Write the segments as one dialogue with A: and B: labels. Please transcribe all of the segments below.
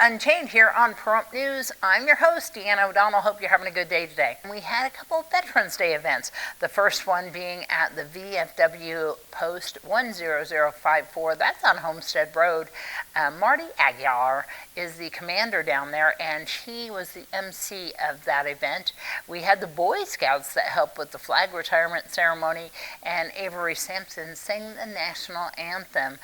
A: Unchained here on Pahrump News. I'm your host, Deanna O'Donnell. Hope you're having a good day today. We had a couple of Veterans Day events. The first one being at the VFW Post 10054. That's on Homestead Road. Marty Aguilar is the commander down there, and he was the MC of that event. We had the Boy Scouts that helped with the flag retirement ceremony, and Avery Sampson sang the national anthem.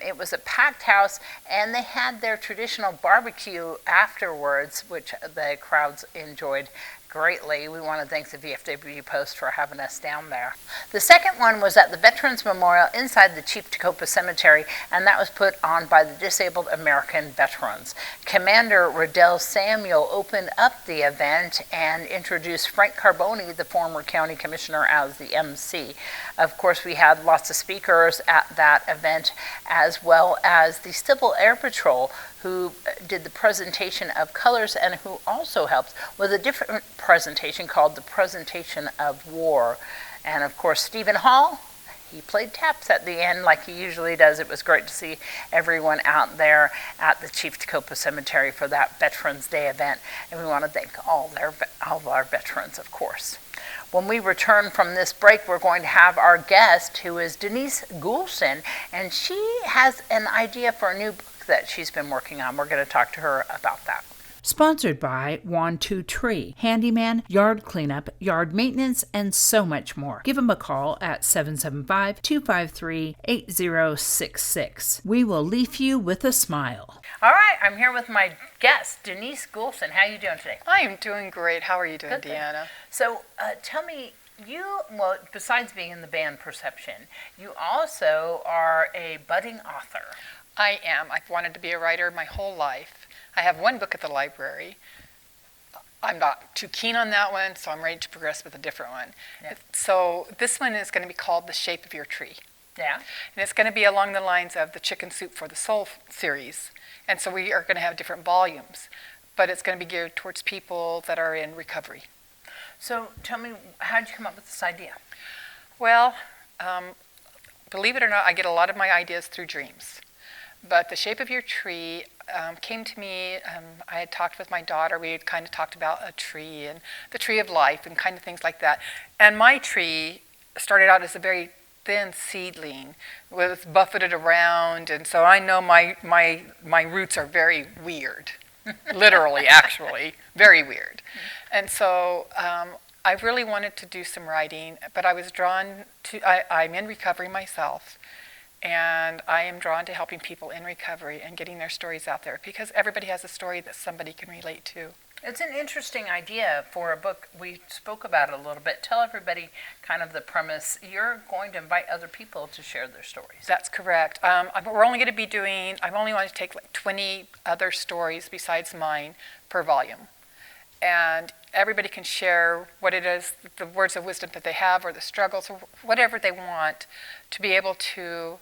A: It was a packed house, and they had their traditional barbecue afterwards, which the crowds enjoyed greatly. We want to thank the VFW Post for having us down there. The second one was at the Veterans Memorial inside the Chief Tecopah Cemetery, and that was put on by the Disabled American Veterans. Commander Riddell Samuel opened up the event and introduced Frank Carboni, the former county commissioner, as the MC. Of course, we had lots of speakers at that event, as well as the Civil Air Patrol, who did the presentation of colors and who also helped with a different presentation called the Presentation of War. And of course, Stephen Hall, he played taps at the end like he usually does. It was great to see everyone out there at the Chief Tecopah Cemetery for that Veterans Day event. And we want to thank all of our veterans, of course. When we return from this break, we're going to have our guest, who is Denise Gholson, and she has an idea for a new book that she's been working on. We're going to talk to her about that.
B: Sponsored by Want to Tree, handyman, yard cleanup, yard maintenance, and so much more. Give them a call at 775-253-8066. We will leave you with a smile.
A: All right, I'm here with my guest, Denise Gholson. How are you doing today?
C: I am doing great. How are you doing,
A: Good.
C: Deanna?
A: So tell me, well, besides being in the band Perception, you also are a budding author.
C: I am. I've wanted to be a writer my whole life. I have one book at the library. I'm not too keen on that one, so I'm ready to progress with a different one.
A: Yeah.
C: So this one is going to be called The Shape of Your Tree.
A: Yeah.
C: And it's going to be along the lines of the Chicken Soup for the Soul series. And so we are going to have different volumes, but it's going to be geared towards people that are in recovery.
A: So tell me, how did you come up with this idea?
C: Well, believe it or not, I get a lot of my ideas through dreams. But The Shape of Your Tree came to me. I had talked with my daughter. We had kind of talked about a tree and the tree of life and kind of things like that. And my tree started out as a very thin seedling, was buffeted around, and so I know my roots are very weird, literally, actually, very weird. And so I really wanted to do some writing, but I was drawn to. I'm in recovery myself. And I am drawn to helping people in recovery and getting their stories out there, because everybody has a story that somebody can relate to.
A: It's an interesting idea for a book. We spoke about it a little bit. Tell everybody kind of the premise. You're going to invite other people to share their stories.
C: That's correct. We're only going to be doing, I only want to take like 20 other stories besides mine per volume. And everybody can share what it is, the words of wisdom that they have, or the struggles, or whatever they want to be able to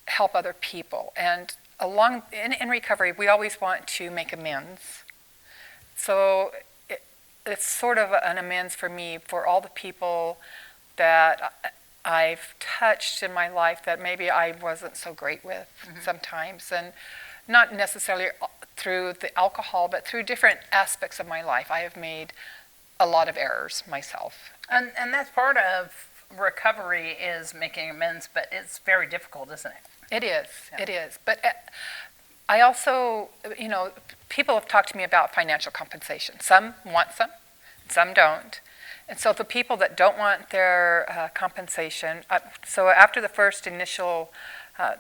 C: help other people. And in recovery, we always want to make amends. So it's sort of an amends for me for all the people that I've touched in my life that maybe I wasn't so great with sometimes. And not necessarily through the alcohol, but through different aspects of my life. I have made a lot of errors myself.
A: And that's part of recovery, is making amends, but it's very difficult, isn't it?
C: It is.
A: Yeah.
C: It is. But I also, people have talked to me about financial compensation. Some want some don't. And so the people that don't want their compensation, so after the first initial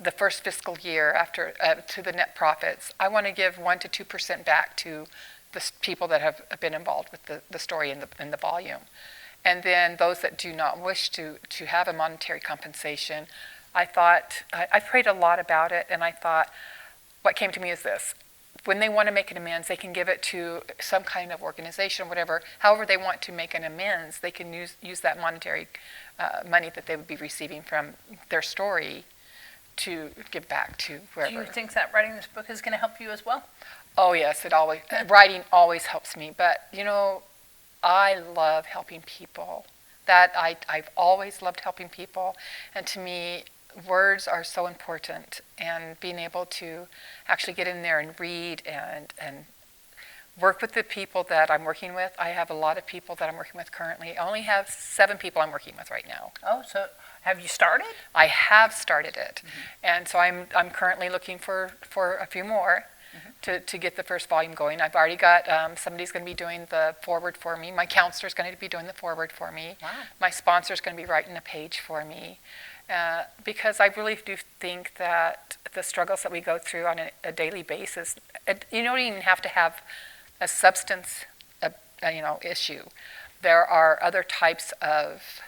C: the first fiscal year after to the net profits, I want to give 1% to 2% back to the people that have been involved with the story in the volume. And then those that do not wish to have a monetary compensation, I thought, I prayed a lot about it, and I thought, what came to me is this. When they want to make an amends, they can give it to some kind of organization, whatever. However they want to make an amends, they can use that monetary money that they would be receiving from their story to give back to wherever.
A: Do you think that writing this book is going to help you as well?
C: Oh yes, writing always helps me. But I love helping people. I've always loved helping people, and to me, words are so important, and being able to actually get in there and read and work with the people that I'm working with. I have a lot of people that I'm working with currently. I only have 7 people I'm working with right now.
A: Oh, so have you started?
C: I have started it, and so I'm currently looking for a few more to get the first volume going. I've already got somebody's going to be doing the foreword for me. My counselor's going to be doing the foreword for me.
A: Wow.
C: My sponsor's going to be writing a page for me, because I really do think that the struggles that we go through on a daily basis, you don't even have to have a substance issue. There are other types of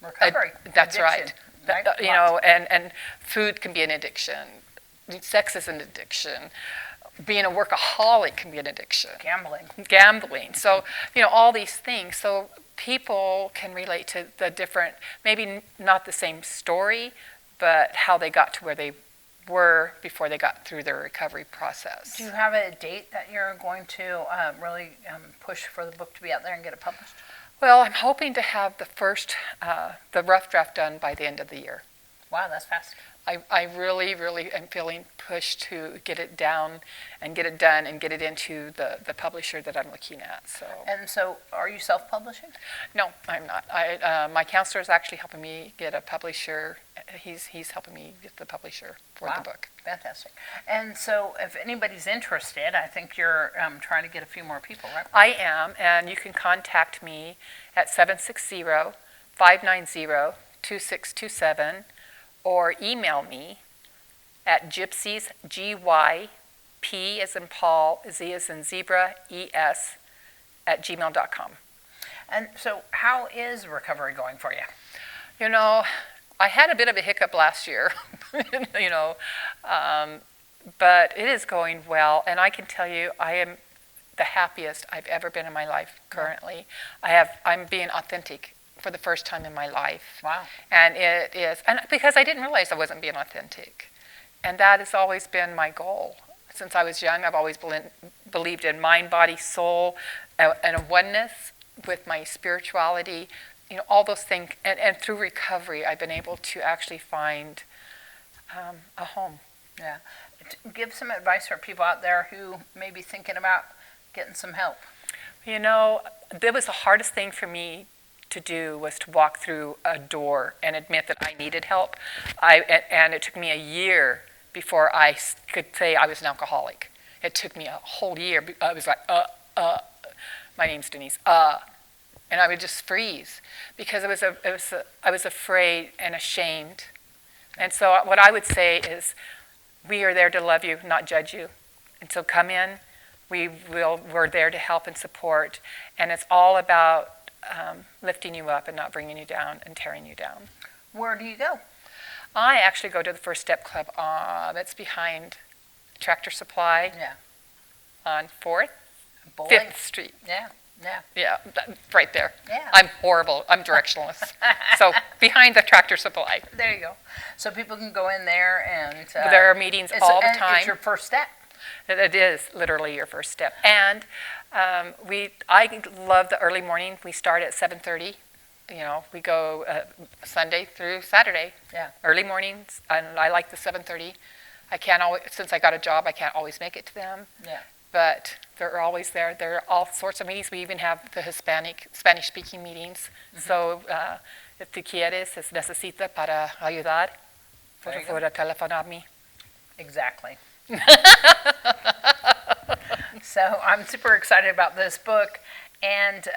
A: Recovery.
C: that's
A: Addiction,
C: right.
A: right?
C: And food can be an addiction. Sex is an addiction. Being a workaholic can be an addiction. Gambling. So, all these things. So people can relate to the different, maybe not the same story, but how they got to where they were before they got through their recovery process.
A: Do you have a date that you're going to really push for the book to be out there and get it published?
C: Well, I'm hoping to have the rough draft done by the end of the year.
A: Wow, that's fast.
C: I really, really am feeling pushed to get it down and get it done and get it into the publisher that I'm looking at.
A: And so, are you self-publishing?
C: No, I'm not. My counselor is actually helping me get a publisher. He's helping me get the publisher for the book.
A: Fantastic. And so, if anybody's interested, I think you're trying to get a few more people, right?
C: I am, and you can contact me at 760-590-2627. Or email me at gypsies, G-Y-P as in Paul, Z as in zebra, E-S, @gmail.com.
A: And so how is recovery going for you?
C: I had a bit of a hiccup last year, but it is going well. And I can tell you, I am the happiest I've ever been in my life currently. I'm being authentic for the first time in my life.
A: Wow.
C: And it is, and because I didn't realize I wasn't being authentic. And that has always been my goal. Since I was young, I've always believed in mind, body, soul, and a oneness with my spirituality, all those things. And through recovery, I've been able to actually find a home.
A: Yeah. Give some advice for people out there who may be thinking about getting some help.
C: That was the hardest thing for me to do, was to walk through a door and admit that I needed help. And it took me a year before I could say I was an alcoholic. It took me a whole year. I was like, my name's Denise, and I would just freeze because I was afraid and ashamed. And so what I would say is, we are there to love you, not judge you. And so come in. We're there to help and support, and it's all about lifting you up and not bringing you down and tearing you down.
A: Where do you go?
C: I actually go to the First Step Club that's behind Tractor Supply on 4th, 5th Street. Yeah, right there.
A: Yeah.
C: I'm horrible. I'm directionless. So behind the Tractor Supply.
A: There you go. So people can go in there and...
C: there are meetings all the time.
A: It's your first step.
C: It is literally your first step. And I love the early morning. We start at 7:30. We go Sunday through Saturday.
A: Yeah.
C: Early mornings, and I like the 7:30. I can't always, since I got a job, I can't always make it to them.
A: Yeah.
C: But they're always there. There are all sorts of meetings. We even have the Spanish-speaking meetings. Mm-hmm. So, if tú quieres, necesita para ayudar, por favor, telefonarme.
A: Exactly. So I'm super excited about this book, and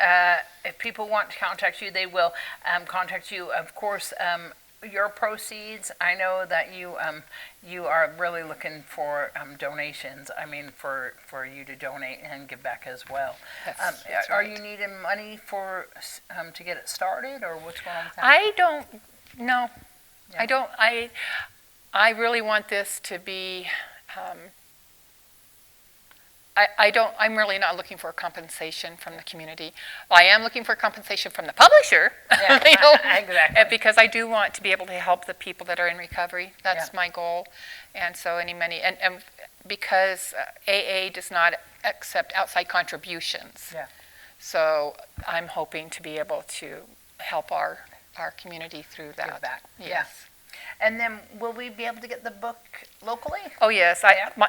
A: if people want to contact you, they will contact you. Of course, your proceeds, I know that you are really looking for donations. I mean, for you to donate and give back as well.
C: That's
A: are
C: right.
A: you needing money for to get it started, or what's going on with that?
C: I don't. No,
A: Yeah.
C: I don't. I really want this to be. I'm really not looking for compensation from the community. I am looking for compensation from the publisher,
A: Yeah, exactly.
C: because I do want to be able to help the people that are in recovery. That's
A: Yeah.
C: my goal. And so any money, and because AA does not accept outside contributions.
A: Yeah.
C: So I'm hoping to be able to help our community through that.
A: Give back.
C: Yes.
A: And then will we be able to get the book locally?
C: Oh, yes.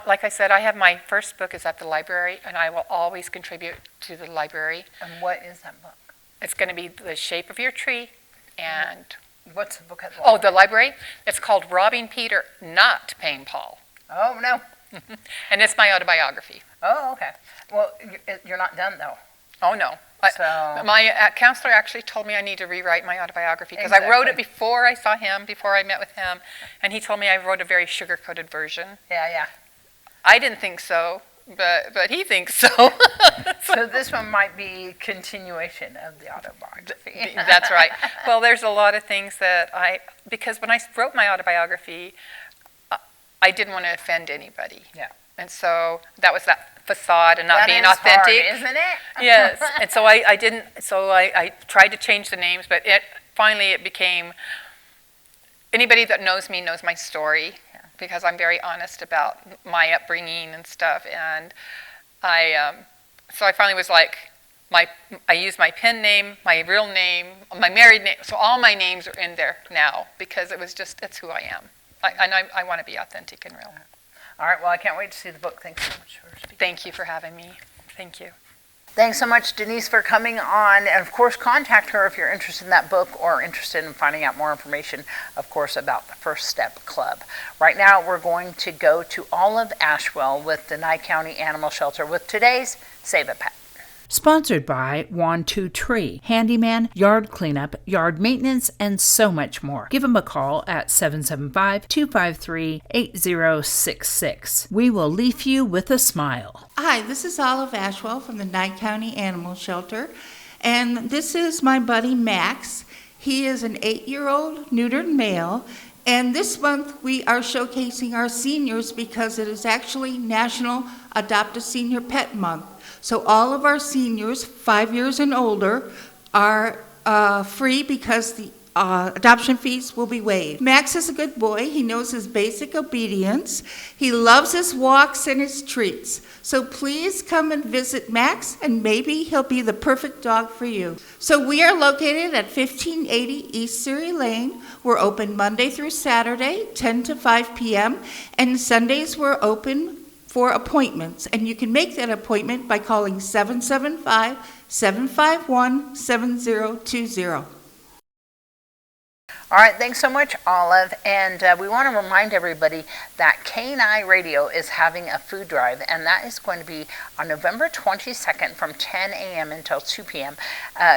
C: Like I said, I have my first book is at the library, and I will always contribute to the library.
A: And what is that book?
C: It's going to be The Shape of Your Tree, and...
A: What's the book at the
C: Oh,
A: library?
C: the library? It's called Robbing Peter, Not Paying Paul.
A: Oh, no.
C: And it's my autobiography.
A: Oh, okay. Well, you're not done, though.
C: Oh, no.
A: So-
C: My counselor actually told me I need to rewrite my autobiography because I wrote it before I saw him, before I met with him, and he told me I wrote a very sugar-coated version.
A: Yeah.
C: I didn't think so, but he thinks so.
A: So this one might be continuation of the autobiography.
C: That's right. Well, there's a lot of things that because when I wrote my autobiography, I didn't want to offend anybody.
A: Yeah.
C: And so that was that facade and not
A: That
C: being
A: is
C: authentic.
A: hard, isn't it?
C: Yes. And so I didn't, so I tried to change the names, but finally it became, anybody that knows me knows my story because I'm very honest about my upbringing and stuff. And so I finally was like, I used my pen name, my real name, my married name, so all my names are in there now because it's who I am. And I want to be authentic and real.
A: All right, well, I can't wait to see the book. Thanks so much for speaking.
C: Thank you for having me. Thank you.
A: Thanks so much, Denise, for coming on. And, of course, contact her if you're interested in that book or interested in finding out more information, of course, about the First Step Club. Right now, we're going to go to Olive Ashwell with the Nye County Animal Shelter with today's Save a Pet.
B: Sponsored by 1-2-Tree, handyman, yard cleanup, yard maintenance, and so much more. Give them a call at 775-253-8066. We will leave you with a smile.
D: Hi, this is Olive Ashwell from the Nye County Animal Shelter, and this is my buddy Max. He is an 8-year-old neutered male, and this month we are showcasing our seniors because it is actually National Adopt a Senior Pet Month. So all of our seniors, 5 years and older, are free because the adoption fees will be waived. Max is a good boy. He knows his basic obedience. He loves his walks and his treats. So please come and visit Max, and maybe he'll be the perfect dog for you. So we are located at 1580 East Surrey Lane. We're open Monday through Saturday, 10 to 5 p.m., and Sundays we're open for appointments, and you can make that appointment by calling 775-751-7020.
A: All right, thanks so much, Olive. And we want to remind everybody that K9 Radio is having a food drive, and that is going to be on November 22nd from 10 a.m. until 2 p.m.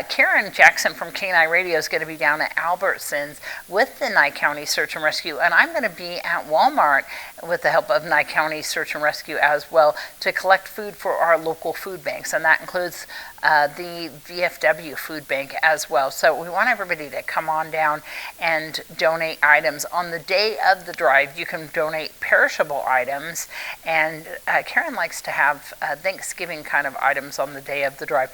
A: Karen Jackson from K9 Radio is going to be down at Albertsons with the Nye County Search and Rescue, and I'm going to be at Walmart with the help of Nye County Search and Rescue as well to collect food for our local food banks, and that includes the VFW food bank as well. So we want everybody to come on down and donate items. On the day of the drive, you can donate perishable items, and Karen likes to have Thanksgiving kind of items on the day of the drive.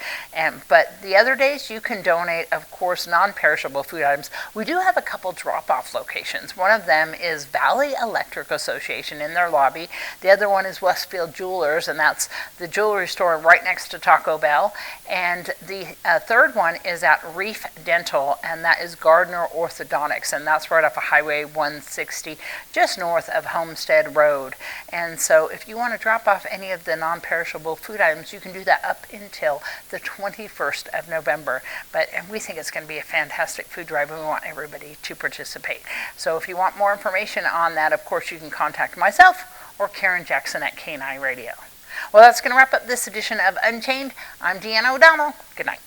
A: But the other days, you can donate, of course, non-perishable food items. We do have a couple drop-off locations. One of them is Valley Electric Association in their lobby. The other one is Westfield Jewelers, and that's the jewelry store right next to Taco Bell. And the third one is at Reef Dental, and that is Gardner Orthodontics, and that's right off of Highway 160, just north of Homestead Road. And so if you want to drop off any of the non-perishable food items, you can do that up until the 21st of November. And we think it's going to be a fantastic food drive, and we want everybody to participate. So if you want more information on that, of course, you can contact myself or Karen Jackson at K9 Radio. Well, that's going to wrap up this edition of Unchained. I'm Deanna O'Donnell. Good night.